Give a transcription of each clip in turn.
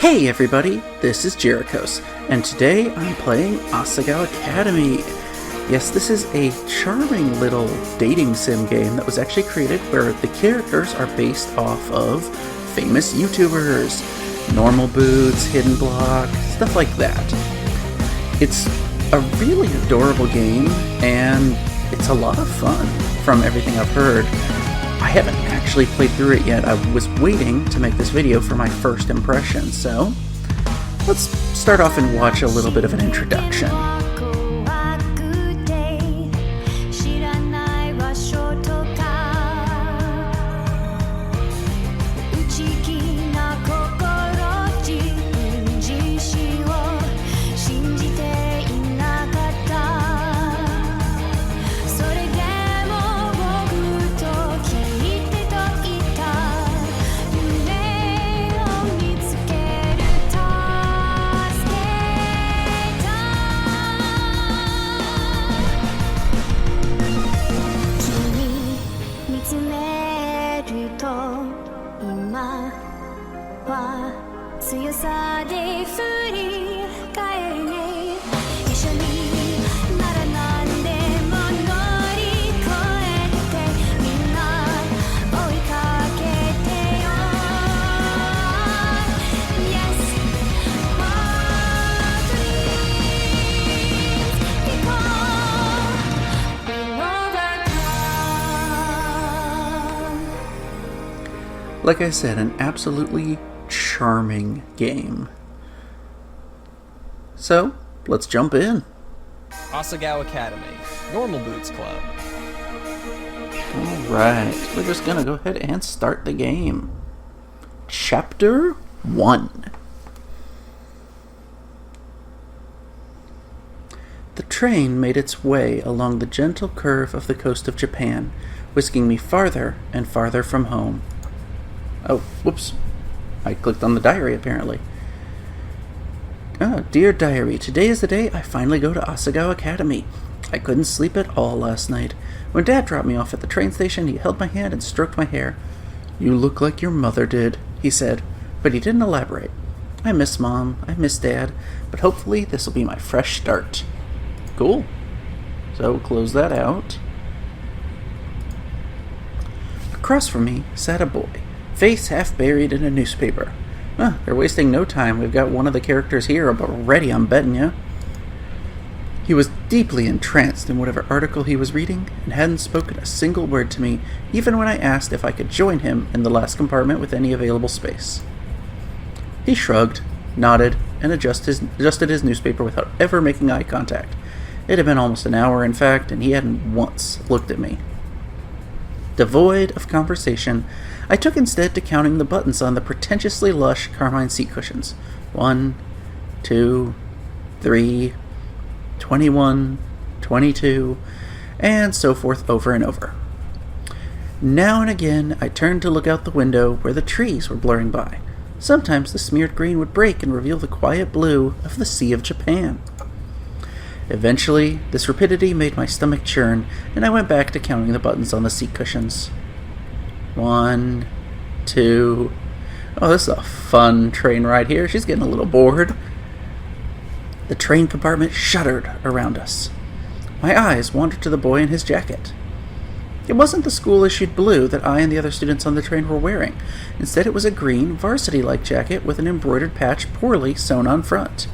Hey everybody, this is Jerichos, and today I'm playing Asagao Academy. Yes, this is a charming little dating sim game that was actually created where the characters are based off of famous YouTubers. Normal Boots, Hidden Block, stuff like that. It's a really adorable game, and it's a lot of fun from everything I've heard. I haven't actually played through it yet. I was waiting to make this video for my first impression, so let's start off and watch a little bit of an introduction. Like I said, an absolutely charming game. So, let's jump in. Asagao Academy, Normal Boots Club. Alright, we're just gonna go ahead and start the game. Chapter 1. The train made its way along the gentle curve of the coast of Japan, whisking me farther and farther from home. Oh, whoops. I clicked on the diary, apparently. Oh, dear diary, today is the day I finally go to Asagao Academy. I couldn't sleep at all last night. When Dad dropped me off at the train station, he held my hand and stroked my hair. "You look like your mother did," he said, but he didn't elaborate. I miss Mom, I miss Dad, but hopefully this will be my fresh start. Cool. So, close that out. Across from me sat a boy, face half buried in a newspaper. They're wasting no time. We've got one of the characters here already, I'm betting ya. He was deeply entranced in whatever article he was reading and hadn't spoken a single word to me, even when I asked if I could join him in the last compartment with any available space. He shrugged, nodded, and adjusted his newspaper without ever making eye contact. It had been almost an hour, in fact, and he hadn't once looked at me. Devoid of conversation, I took instead to counting the buttons on the pretentiously lush carmine seat cushions. 1, 2, 3, 21, 22, and so forth over and over. Now and again, I turned to look out the window where the trees were blurring by. Sometimes the smeared green would break and reveal the quiet blue of the Sea of Japan. Eventually, this rapidity made my stomach churn, and I went back to counting the buttons on the seat cushions. 1, 2... Oh, this is a fun train ride here. She's getting a little bored. The train compartment shuddered around us. My eyes wandered to the boy in his jacket. It wasn't the school-issued blue that I and the other students on the train were wearing. Instead, it was a green, varsity-like jacket with an embroidered patch poorly sewn on front.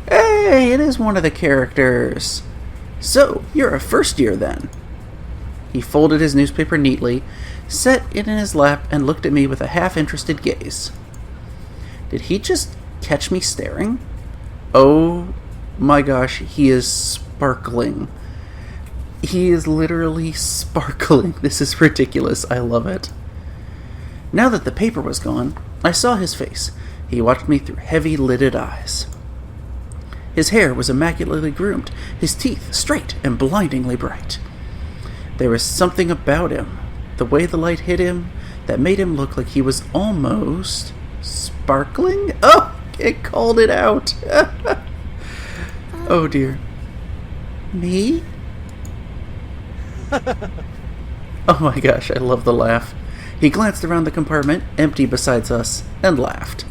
Hey, it is one of the characters. So, you're a first year then. He folded his newspaper neatly, set it in his lap, and looked at me with a half-interested gaze. Did he just catch me staring? Oh my gosh, he is sparkling. He is literally sparkling. This is ridiculous. I love it. Now that the paper was gone, I saw his face. He watched me through heavy-lidded eyes. His hair was immaculately groomed, his teeth straight and blindingly bright. There was something about him, the way the light hit him, that made him look like he was almost sparkling? Oh, it called it out. Oh dear. Me? Oh my gosh, I love the laugh. He glanced around the compartment, empty beside us, and laughed.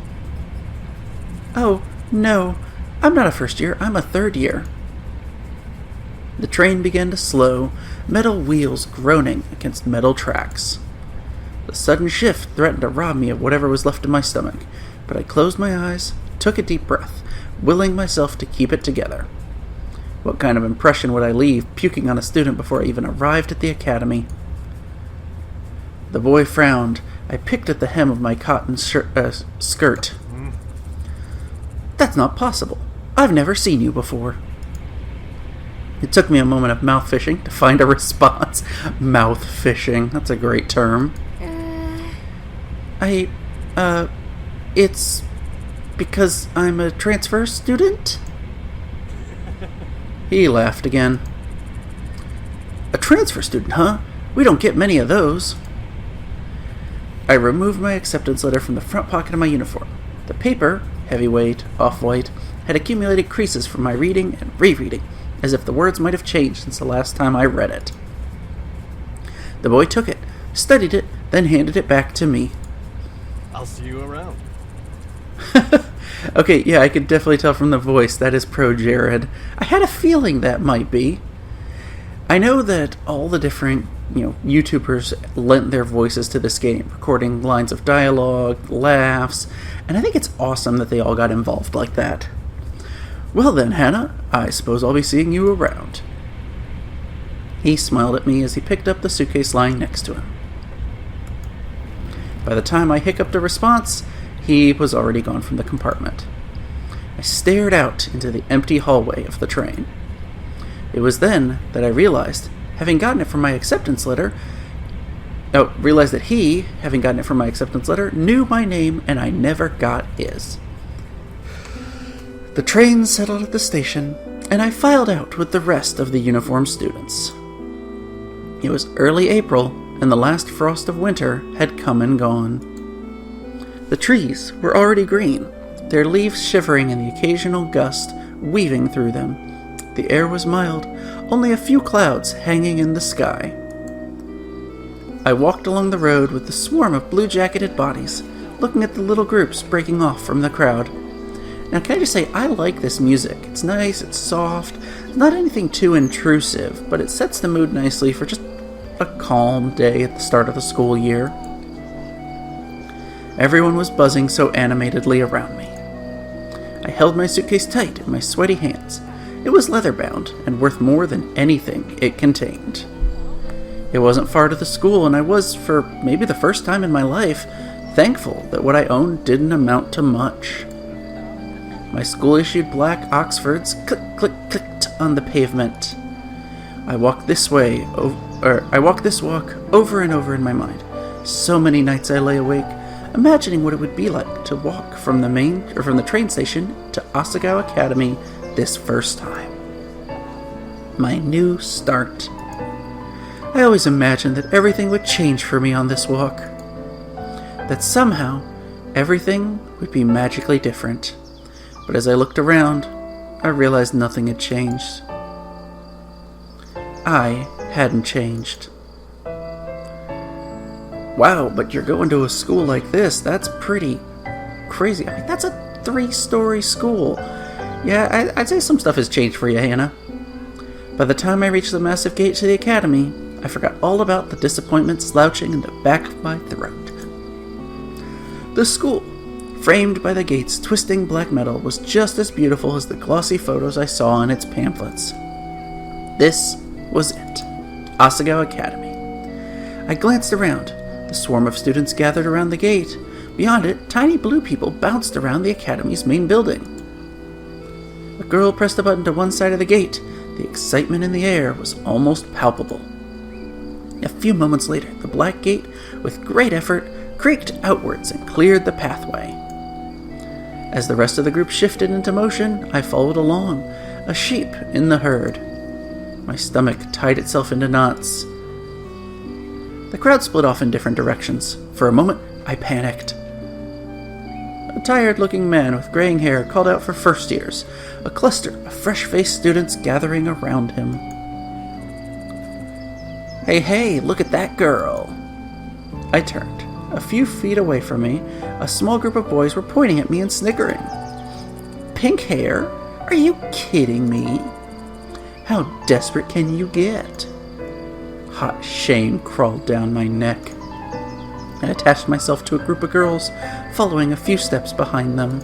"Oh, no, I'm not a first year, I'm a third year." The train began to slow, metal wheels groaning against metal tracks. The sudden shift threatened to rob me of whatever was left in my stomach, but I closed my eyes, took a deep breath, willing myself to keep it together. What kind of impression would I leave puking on a student before I even arrived at the academy? The boy frowned. I picked at the hem of my cotton skirt. "That's not possible. I've never seen you before." It took me a moment of mouth fishing to find a response. Mouth fishing, that's a great term. It's because I'm a transfer student?" He laughed again. "A transfer student, huh? We don't get many of those." I removed my acceptance letter from the front pocket of my uniform. The paper, heavyweight, off-white, had accumulated creases from my reading and rereading, as if the words might have changed since the last time I read it. The boy took it, studied it, then handed it back to me. "I'll see you around." Okay, yeah, I could definitely tell from the voice that is pro-Jared. I had a feeling that might be. I know that all the different, YouTubers lent their voices to this game, recording lines of dialogue, laughs, and I think it's awesome that they all got involved like that. "Well then, Hannah, I suppose I'll be seeing you around." He smiled at me as he picked up the suitcase lying next to him. By the time I hiccuped a response, he was already gone from the compartment. I stared out into the empty hallway of the train. It was then that I realized, having gotten it from my acceptance letter, that he, having gotten it from my acceptance letter, knew my name and I never got his. The train settled at the station, and I filed out with the rest of the uniformed students. It was early April, and the last frost of winter had come and gone. The trees were already green, their leaves shivering in the occasional gust weaving through them. The air was mild, only a few clouds hanging in the sky. I walked along the road with the swarm of blue-jacketed bodies, looking at the little groups breaking off from the crowd. Now, can I just say, I like this music. It's nice, it's soft, not anything too intrusive, but it sets the mood nicely for just a calm day at the start of the school year. Everyone was buzzing so animatedly around me. I held my suitcase tight in my sweaty hands. It was leather-bound and worth more than anything it contained. It wasn't far to the school, and I was, for maybe the first time in my life, thankful that what I owned didn't amount to much. My school-issued black Oxfords clicked on the pavement. I walked this walk over and over in my mind. So many nights I lay awake, imagining what it would be like to walk from the train station to Asagao Academy this first time. My new start. I always imagined that everything would change for me on this walk. That somehow, everything would be magically different. But as I looked around, I realized nothing had changed. I hadn't changed. Wow, but you're going to a school like this, that's pretty crazy. I mean, that's a 3-story school. Yeah, I'd say some stuff has changed for you, Hannah. By the time I reached the massive gate to the academy, I forgot all about the disappointment slouching in the back of my throat. The school, framed by the gate's twisting black metal, was just as beautiful as the glossy photos I saw in its pamphlets. This was it, Asagao Academy. I glanced around. The swarm of students gathered around the gate. Beyond it, tiny blue people bounced around the academy's main building. A girl pressed a button to one side of the gate. The excitement in the air was almost palpable. A few moments later, the black gate, with great effort, creaked outwards and cleared the pathway. As the rest of the group shifted into motion, I followed along, a sheep in the herd. My stomach tied itself into knots. The crowd split off in different directions. For a moment, I panicked. A tired-looking man with graying hair called out for first years, a cluster of fresh-faced students gathering around him. Hey, look at that girl. I turned. A few feet away from me, a small group of boys were pointing at me and sniggering. Pink hair? Are you kidding me? How desperate can you get? Hot shame crawled down my neck. I attached myself to a group of girls, following a few steps behind them.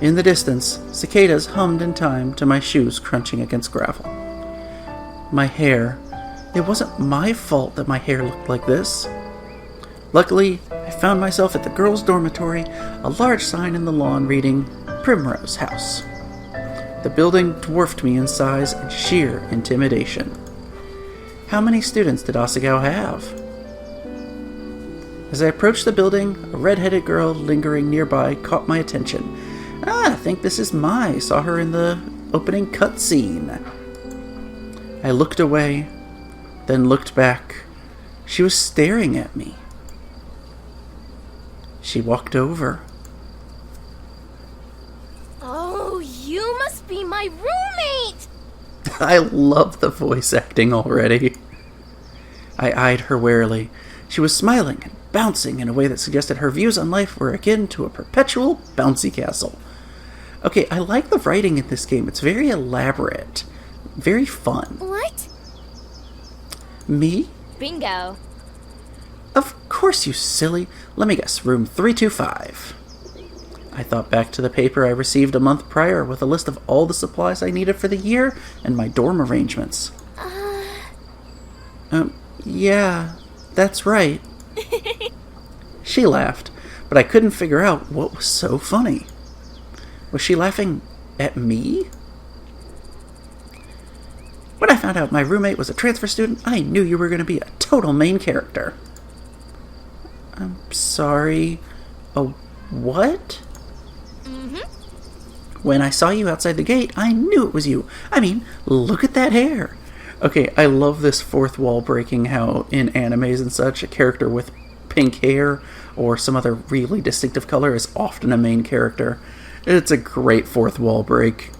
In the distance, cicadas hummed in time to my shoes crunching against gravel. My hair. It wasn't my fault that my hair looked like this. Luckily, I found myself at the girls' dormitory, a large sign in the lawn reading, Primrose House. The building dwarfed me in size and sheer intimidation. How many students did Asagao have? As I approached the building, a red-headed girl lingering nearby caught my attention. I think this is Mai. Saw her in the opening cutscene. I looked away, then looked back. She was staring at me. She walked over. Oh, you must be my roommate! I love the voice acting already. I eyed her warily. She was smiling and bouncing in a way that suggested her views on life were akin to a perpetual bouncy castle. Okay, I like the writing in this game. It's very elaborate. Very fun. What? Me? Bingo. Of course, you silly. Let me guess, room 325. I thought back to the paper I received a month prior with a list of all the supplies I needed for the year and my dorm arrangements. Yeah, that's right. She laughed, but I couldn't figure out what was so funny. Was she laughing at me? When I found out my roommate was a transfer student, I knew you were going to be a total main character. I'm sorry. A what? When I saw you outside the gate, I knew it was you. I mean, look at that hair. Okay, I love this fourth wall breaking, how in animes and such, a character with pink hair or some other really distinctive color is often a main character. It's a great fourth wall break.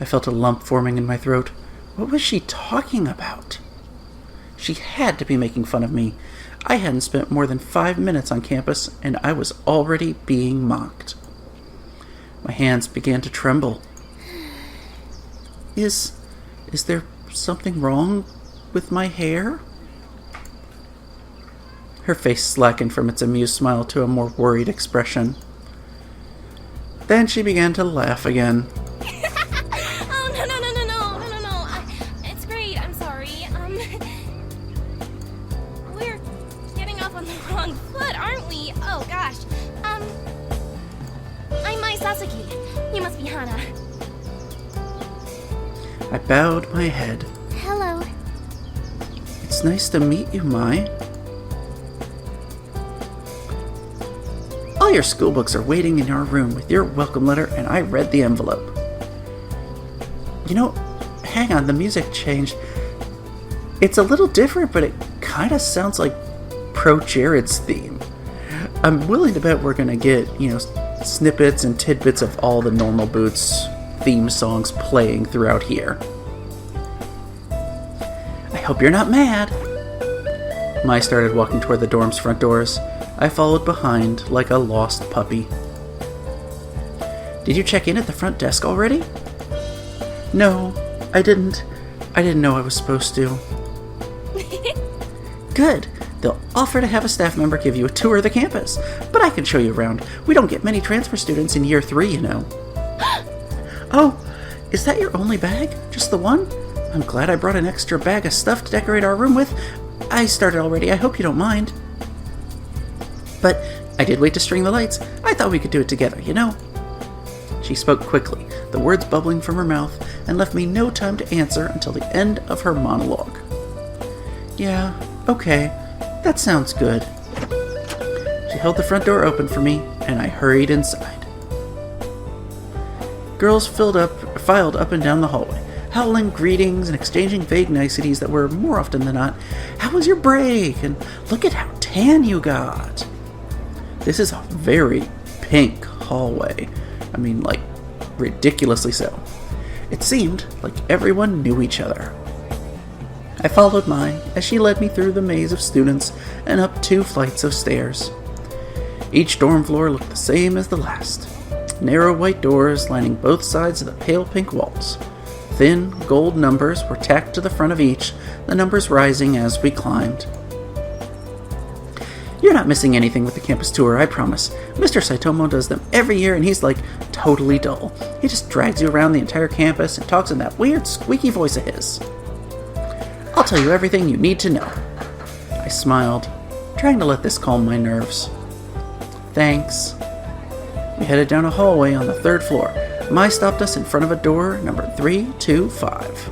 I felt a lump forming in my throat. What was she talking about? She had to be making fun of me. I hadn't spent more than 5 minutes on campus, and I was already being mocked. My hands began to tremble. Is there something wrong with my hair? Her face slackened from its amused smile to a more worried expression. Then she began to laugh again. Oh, no. It's great, I'm sorry. We're getting off on the wrong foot, aren't we? Oh, gosh. I'm Mai Sasaki. You must be Hana. I bowed my head. Hello. It's nice to meet you, Mai. All your school books are waiting in your room with your welcome letter, and I read the envelope. You know, hang on, the music changed. It's a little different, but it kind of sounds like Pro Jared's theme. I'm willing to bet we're going to get, snippets and tidbits of all the Normal Boots theme songs playing throughout here. I hope you're not mad. Mai started walking toward the dorm's front doors. I followed behind like a lost puppy. Did you check in at the front desk already? No, I didn't. I didn't know I was supposed to. Good. They'll offer to have a staff member give you a tour of the campus, but I can show you around. We don't get many transfer students in year 3, you know. Oh, is that your only bag? Just the one? I'm glad I brought an extra bag of stuff to decorate our room with. I started already. I hope you don't mind. But I did wait to string the lights. I thought we could do it together, you know? She spoke quickly, the words bubbling from her mouth, and left me no time to answer until the end of her monologue. Yeah, okay. That sounds good. She held the front door open for me, and I hurried inside. Girls filed up and down the hallway, howling greetings and exchanging vague niceties that were, more often than not, "How was your break?" and "Look at how tan you got." This is a very pink hallway. I mean, like, ridiculously so. It seemed like everyone knew each other. I followed Mai as she led me through the maze of students and up 2 flights of stairs. Each dorm floor looked the same as the last. Narrow white doors lining both sides of the pale pink walls. Thin gold numbers were tacked to the front of each, the numbers rising as we climbed. You're not missing anything with the campus tour, I promise. Mr. Saitomo does them every year and he's like totally dull. He just drags you around the entire campus and talks in that weird squeaky voice of his. I'll tell you everything you need to know. I smiled, trying to let this calm my nerves. Thanks. We headed down a hallway on the 3rd floor. Mai stopped us in front of a door number 325.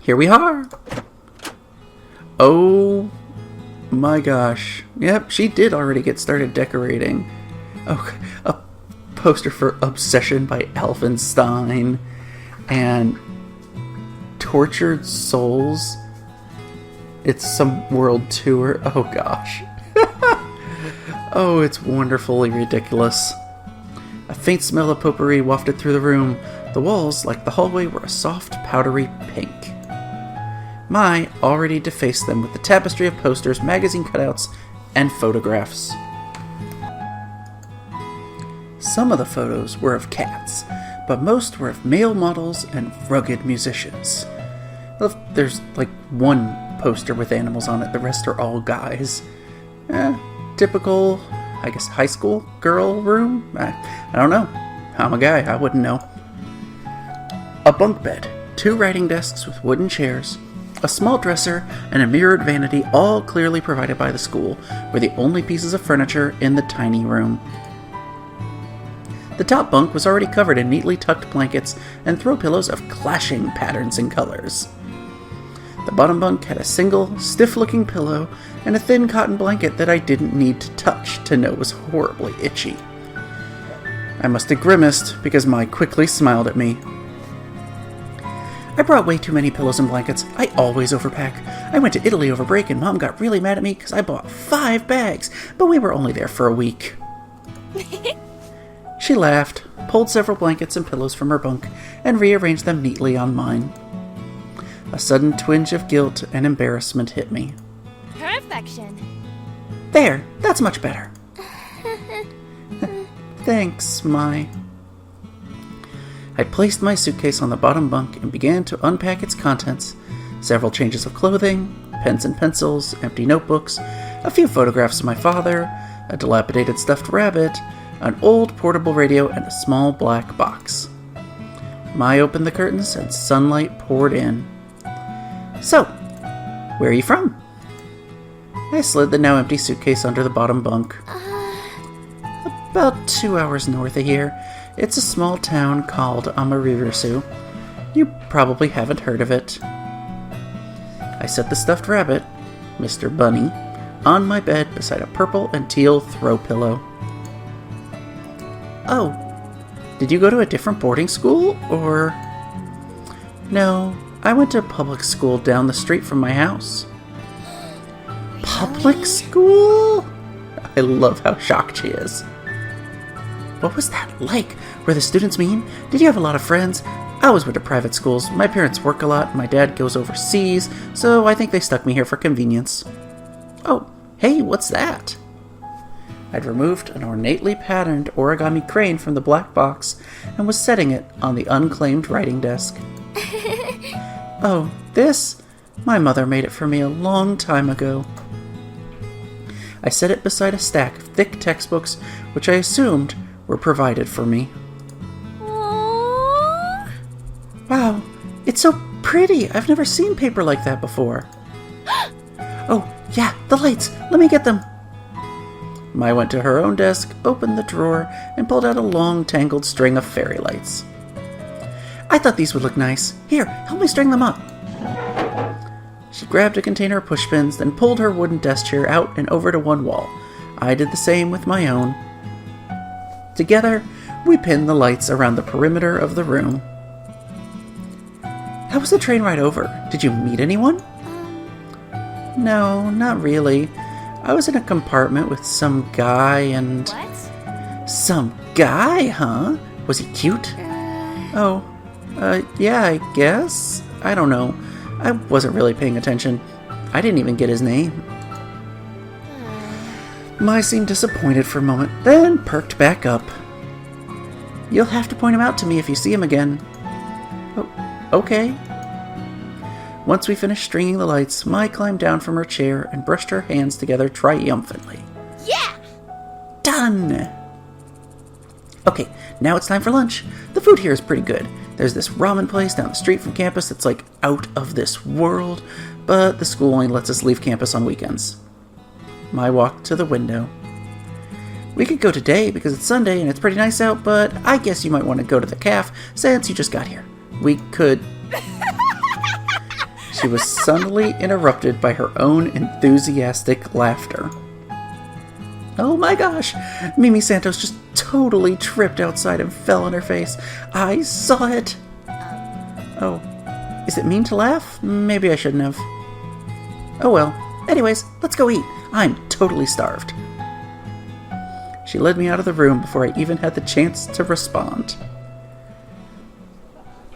Here we are. Oh my gosh. Yep, she did already get started decorating. Oh, a poster for Obsession by Elfenstein and Tortured Souls. It's some world tour. Oh gosh. Oh, it's wonderfully ridiculous. A faint smell of potpourri wafted through the room. The walls, like the hallway, were a soft, powdery pink. Mai already defaced them with the tapestry of posters, magazine cutouts, and photographs. Some of the photos were of cats, but most were of male models and rugged musicians. There's like one poster with animals on it, the rest are all guys. Typical, I guess, high school girl room? I don't know. I'm a guy, I wouldn't know. A bunk bed, 2 writing desks with wooden chairs, a small dresser, and a mirrored vanity, all clearly provided by the school, were the only pieces of furniture in the tiny room. The top bunk was already covered in neatly tucked blankets and throw pillows of clashing patterns and colors. The bottom bunk had a single, stiff-looking pillow and a thin cotton blanket that I didn't need to touch to know was horribly itchy. I must have grimaced because Mai quickly smiled at me. I brought way too many pillows and blankets. I always overpack. I went to Italy over break and Mom got really mad at me because I bought 5 bags, but we were only there for a week. She laughed, pulled several blankets and pillows from her bunk, and rearranged them neatly on mine. A sudden twinge of guilt and embarrassment hit me. Perfection. There, that's much better. Thanks, Mai. I placed my suitcase on the bottom bunk and began to unpack its contents. Several changes of clothing, pens and pencils, empty notebooks, a few photographs of my father, a dilapidated stuffed rabbit, an old portable radio, and a small black box. Mai opened the curtains and sunlight poured in. So, where are you from? I slid the now empty suitcase under the bottom bunk. About 2 hours north of here. It's a small town called Amarirusu. You probably haven't heard of it. I set the stuffed rabbit, Mr. Bunny, on my bed beside a purple and teal throw pillow. Oh, did you go to a different boarding school, or... No, I went to public school down the street from my house. Public school? I love how shocked she is. What was that like? Were the students mean? Did you have a lot of friends? I always went to private schools. My parents work a lot, and my dad goes overseas, so I think they stuck me here for convenience. Oh, hey, what's that? I'd removed an ornately patterned origami crane from the black box and was setting it on the unclaimed writing desk. Oh, this? My mother made it for me a long time ago. I set it beside a stack of thick textbooks, which I assumed were provided for me. Aww. Wow, it's so pretty. I've never seen paper like that before. Oh, yeah, the lights. Let me get them. Mai went to her own desk, opened the drawer, and pulled out a long, tangled string of fairy lights. I thought these would look nice. Here, help me string them up. She grabbed a container of pushpins, then pulled her wooden desk chair out and over to one wall. I did the same with my own. Together, we pinned the lights around the perimeter of the room. How was the train ride over? Did you meet anyone? No, not really. I was in a compartment with some guy and... What? Some guy, huh? Was he cute? Oh, yeah, I guess. I don't know. I wasn't really paying attention. I didn't even get his name. Mai seemed disappointed for a moment, then perked back up. You'll have to point him out to me if you see him again. Oh, okay. Once we finished stringing the lights, Mai climbed down from her chair and brushed her hands together triumphantly. Yeah! Done! Okay, now it's time for lunch. The food here is pretty good. There's this ramen place down the street from campus that's like out of this world, but the school only lets us leave campus on weekends. Mai walked to the window. We could go today because it's Sunday and it's pretty nice out, but I guess you might want to go to the caf since you just got here. We could... She was suddenly interrupted by her own enthusiastic laughter. Oh my gosh! Mimi Santos just totally tripped outside and fell on her face. I saw it! Oh. Is it mean to laugh? Maybe I shouldn't have. Oh well. Anyways, let's go eat. I'm totally starved. She led me out of the room before I even had the chance to respond.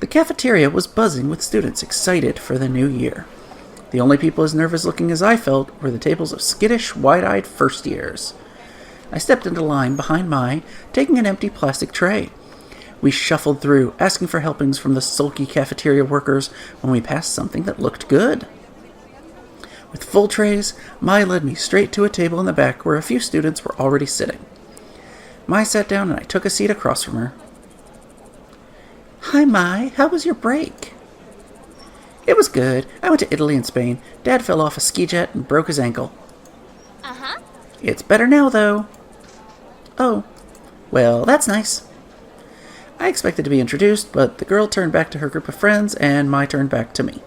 The cafeteria was buzzing with students excited for the new year. The only people as nervous looking as I felt were the tables of skittish, wide-eyed first years. I stepped into line behind Mai, taking an empty plastic tray. We shuffled through, asking for helpings from the sulky cafeteria workers when we passed something that looked good. With full trays, Mai led me straight to a table in the back where a few students were already sitting. Mai sat down and I took a seat across from her. Hi, Mai. How was your break? It was good. I went to Italy and Spain. Dad fell off a ski jet and broke his ankle. Uh-huh. It's better now, though. Oh. Well, that's nice. I expected to be introduced, but the girl turned back to her group of friends and Mai turned back to me.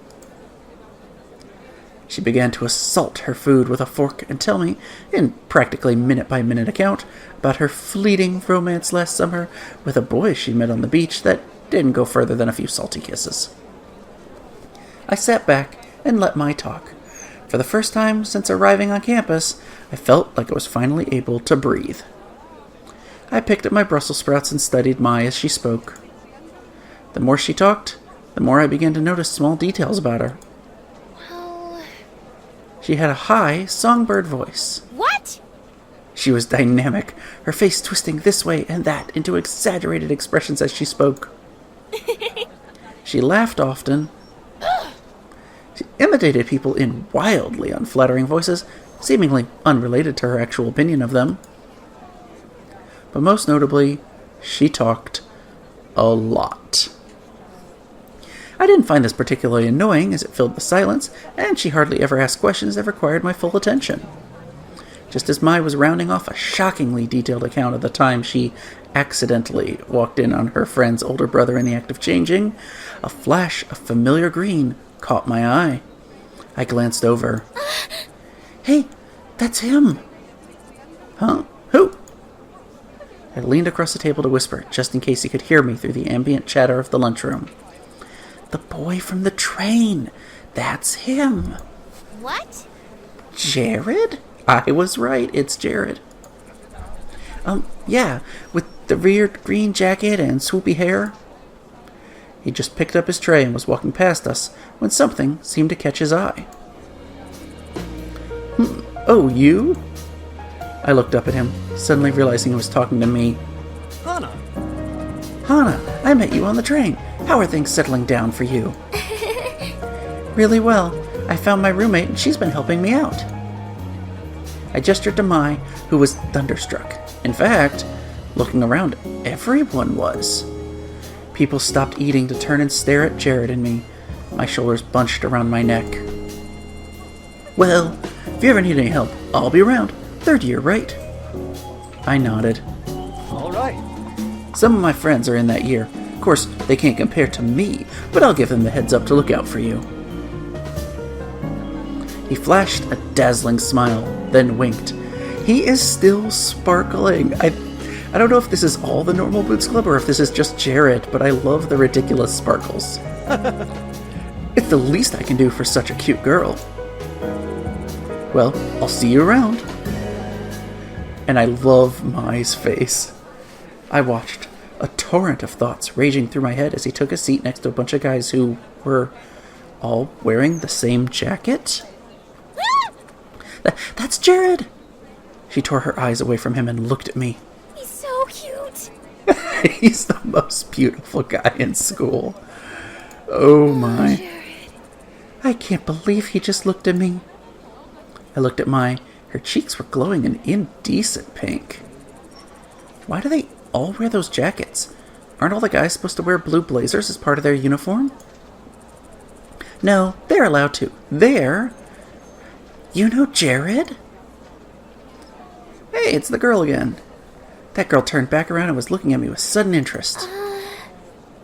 She began to assault her food with a fork and tell me, in practically minute-by-minute account, about her fleeting romance last summer with a boy she met on the beach that didn't go further than a few salty kisses. I sat back and let Mai talk. For the first time since arriving on campus, I felt like I was finally able to breathe. I picked up my Brussels sprouts and studied Mai as she spoke. The more she talked, the more I began to notice small details about her. Well... She had a high, songbird voice. What? She was dynamic, her face twisting this way and that into exaggerated expressions as she spoke. She laughed often. She imitated people in wildly unflattering voices, seemingly unrelated to her actual opinion of them. But most notably, she talked a lot. I didn't find this particularly annoying as it filled the silence, and she hardly ever asked questions that required my full attention. Just as Mai was rounding off a shockingly detailed account of the time she accidentally walked in on her friend's older brother in the act of changing, a flash of familiar green caught my eye. I glanced over. Hey, that's him! Huh? Who? I leaned across the table to whisper, just in case he could hear me through the ambient chatter of the lunchroom. The boy from the train! That's him! What? Jared? I was right, it's Jared. Yeah, with the weird green jacket and swoopy hair. He just picked up his tray and was walking past us when something seemed to catch his eye. Oh, you? I looked up at him, suddenly realizing he was talking to me. Hana. Hana, I met you on the train. How are things settling down for you? Really well. I found my roommate and she's been helping me out. I gestured to Mai, who was thunderstruck. In fact, looking around, everyone was. People stopped eating to turn and stare at Jared and me, my shoulders bunched around my neck. Well, if you ever need any help, I'll be around. Third year, right? I nodded. All right. Some of my friends are in that year. Of course, they can't compare to me, but I'll give them the heads up to look out for you. He flashed a dazzling smile, then winked. He is still sparkling. I don't know if this is all the Normal Boots Club or if this is just Jared, but I love the ridiculous sparkles. It's the least I can do for such a cute girl. Well, I'll see you around. And I love Mai's face. I watched, a torrent of thoughts raging through my head as he took a seat next to a bunch of guys who were all wearing the same jacket? That's Jared! She tore her eyes away from him and looked at me. He's so cute. He's the most beautiful guy in school. Oh my. Jared. I can't believe he just looked at me. I looked at Mai. Her cheeks were glowing an indecent pink. Why do they all wear those jackets? Aren't all the guys supposed to wear blue blazers as part of their uniform? No, they're allowed to. They're... You know Jared? Hey, it's the girl again. That girl turned back around and was looking at me with sudden interest.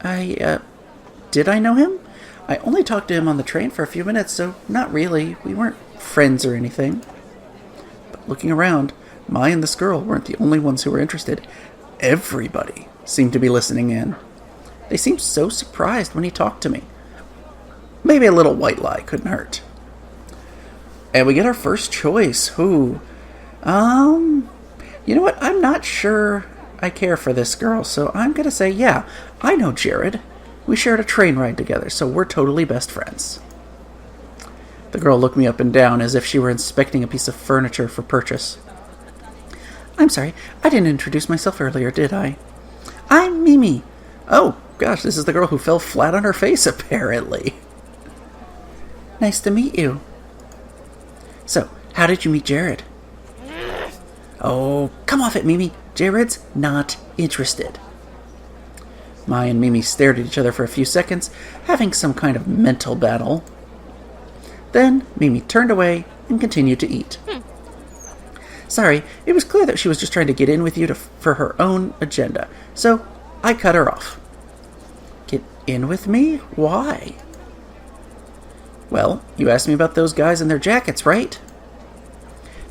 Did I know him? I only talked to him on the train for a few minutes, so not really. We weren't friends or anything. But looking around, Mai and this girl weren't the only ones who were interested. Everybody seemed to be listening in. They seemed so surprised when he talked to me. Maybe a little white lie couldn't hurt. And we get our first choice. Who? You know what? I'm not sure I care for this girl, so I'm gonna say, yeah, I know Jared. We shared a train ride together, so we're totally best friends. The girl looked me up and down as if she were inspecting a piece of furniture for purchase. I'm sorry, I didn't introduce myself earlier, did I? I'm Mimi. Oh, gosh, this is the girl who fell flat on her face, apparently. Nice to meet you. So, how did you meet Jared? Oh, come off it, Mimi. Jared's not interested. Mai and Mimi stared at each other for a few seconds, having some kind of mental battle. Then Mimi turned away and continued to eat. Sorry, it was clear that she was just trying to get in with you for her own agenda, so I cut her off. Get in with me? Why? Well, you asked me about those guys and their jackets, right?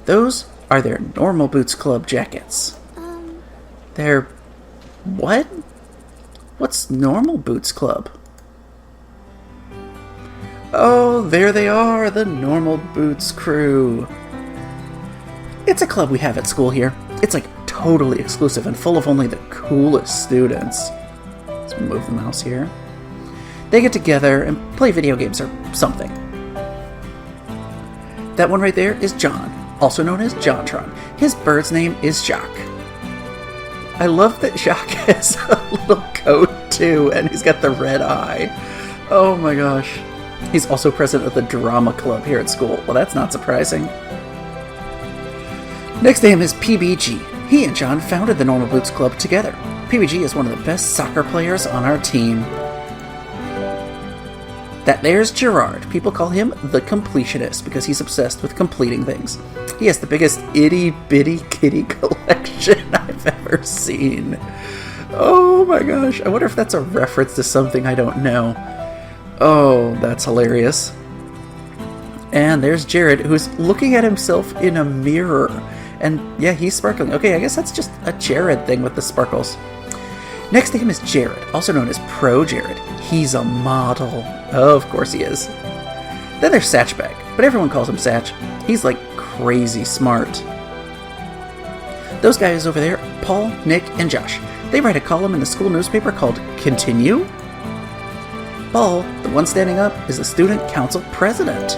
Those are their Normal Boots Club jackets. They're... what? What's Normal Boots Club? Oh, there they are, the Normal Boots crew. It's a club we have at school here. It's like totally exclusive and full of only the coolest students. Let's move the mouse here. They get together and play video games or something. That one right there is John, also known as Jontron. His bird's name is Jacques. I love that Jacques has a little coat too, and he's got the red eye. Oh my gosh. He's also president of the drama club here at school. Well, that's not surprising. Next to him is PBG. He and John founded the Normal Boots Club together. PBG is one of the best soccer players on our team. That there's Gerard. People call him the completionist because he's obsessed with completing things. He has the biggest itty-bitty kitty collection I've ever seen. Oh my gosh, I wonder if that's a reference to something I don't know. Oh, that's hilarious. And there's Jared, who's looking at himself in a mirror. And yeah, he's sparkling. Okay, I guess that's just a Jared thing with the sparkles. Next to him is Jared, also known as Pro Jared. He's a model. Oh, of course he is. Then there's Satchbag, but everyone calls him Satch. He's like crazy smart. Those guys over there, Paul, Nick, and Josh. They write a column in the school newspaper called Continue. Paul, the one standing up, is the student council president.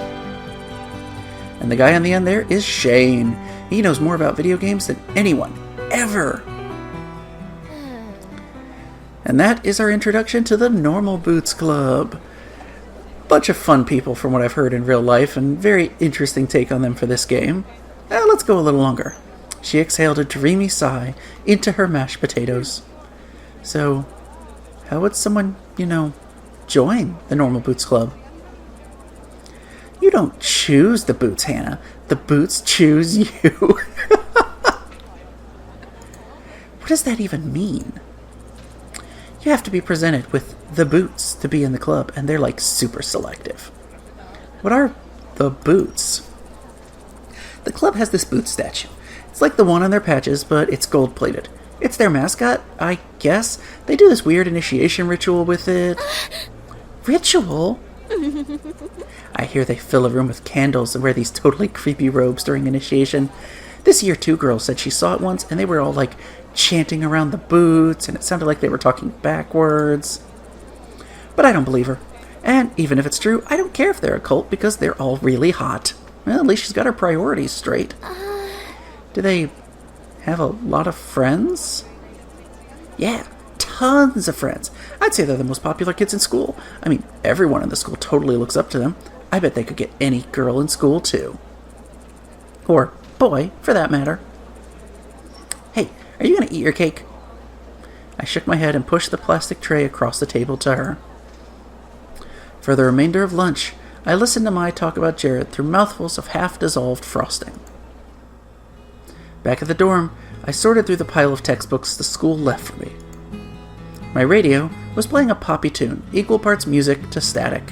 And the guy on the end there is Shane. He knows more about video games than anyone, ever. And that is our introduction to the Normal Boots Club. Bunch of fun people from what I've heard in real life, and very interesting take on them for this game. Let's go a little longer. She exhaled a dreamy sigh into her mashed potatoes. So, how would someone, join the Normal Boots Club? You don't choose the boots, Hannah. The boots choose you. What does that even mean? You have to be presented with the boots to be in the club, and they're like super selective. What are the boots? The club has this boot statue. It's like the one on their patches, but it's gold-plated. It's their mascot, I guess. They do this weird initiation ritual with it. Ritual? I hear they fill a room with candles and wear these totally creepy robes during initiation. This year, 2 girls said she saw it once, and they were all like chanting around the boots, and it sounded like they were talking backwards. But I don't believe her. And even if it's true, I don't care if they're a cult because they're all really hot. Well, at least she's got her priorities straight. Do they have a lot of friends? Yeah, tons of friends. I'd say they're the most popular kids in school. I mean, everyone in the school totally looks up to them. I bet they could get any girl in school, too. Or boy, for that matter. Hey, are you going to eat your cake? I shook my head and pushed the plastic tray across the table to her. For the remainder of lunch, I listened to Mai talk about Jared through mouthfuls of half-dissolved frosting. Back at the dorm, I sorted through the pile of textbooks the school left for me. My radio was playing a poppy tune, equal parts music to static.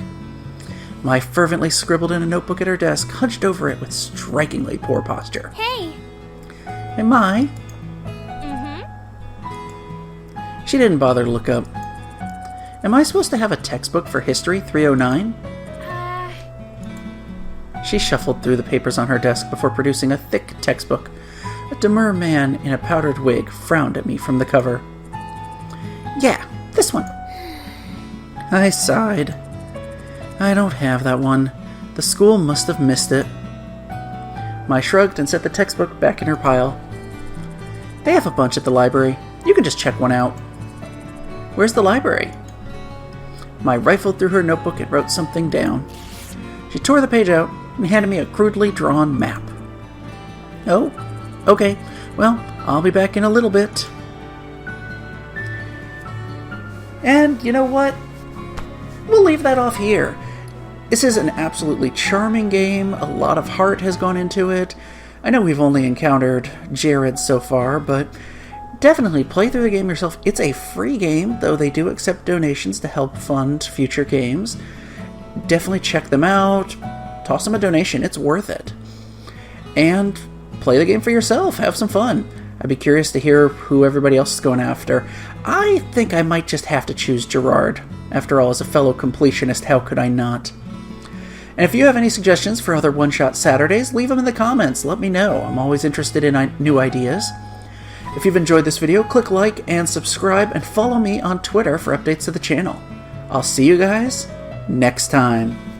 Mai fervently scribbled in a notebook at her desk, hunched over it with strikingly poor posture. Hey! Hey, Mai? She didn't bother to look up. Am I supposed to have a textbook for History 309? She shuffled through the papers on her desk before producing a thick textbook. A demure man in a powdered wig frowned at me from the cover. Yeah, this one. I sighed. I don't have that one. The school must have missed it. Mai shrugged and set the textbook back in her pile. They have a bunch at the library. You can just check one out. Where's the library? Mai rifled through her notebook and wrote something down. She tore the page out and handed me a crudely drawn map. Oh, okay. Well, I'll be back in a little bit. And you know what? We'll leave that off here. This is an absolutely charming game. A lot of heart has gone into it. I know we've only encountered Jared so far, but definitely play through the game yourself. It's a free game, though they do accept donations to help fund future games. Definitely check them out. Toss them a donation. It's worth it. And play the game for yourself. Have some fun. I'd be curious to hear who everybody else is going after. I think I might just have to choose Gerard. After all, as a fellow completionist, how could I not? And if you have any suggestions for other One-Shot Saturdays, leave them in the comments. Let me know. I'm always interested in new ideas. If you've enjoyed this video, click like and subscribe, and follow me on Twitter for updates to the channel. I'll see you guys next time.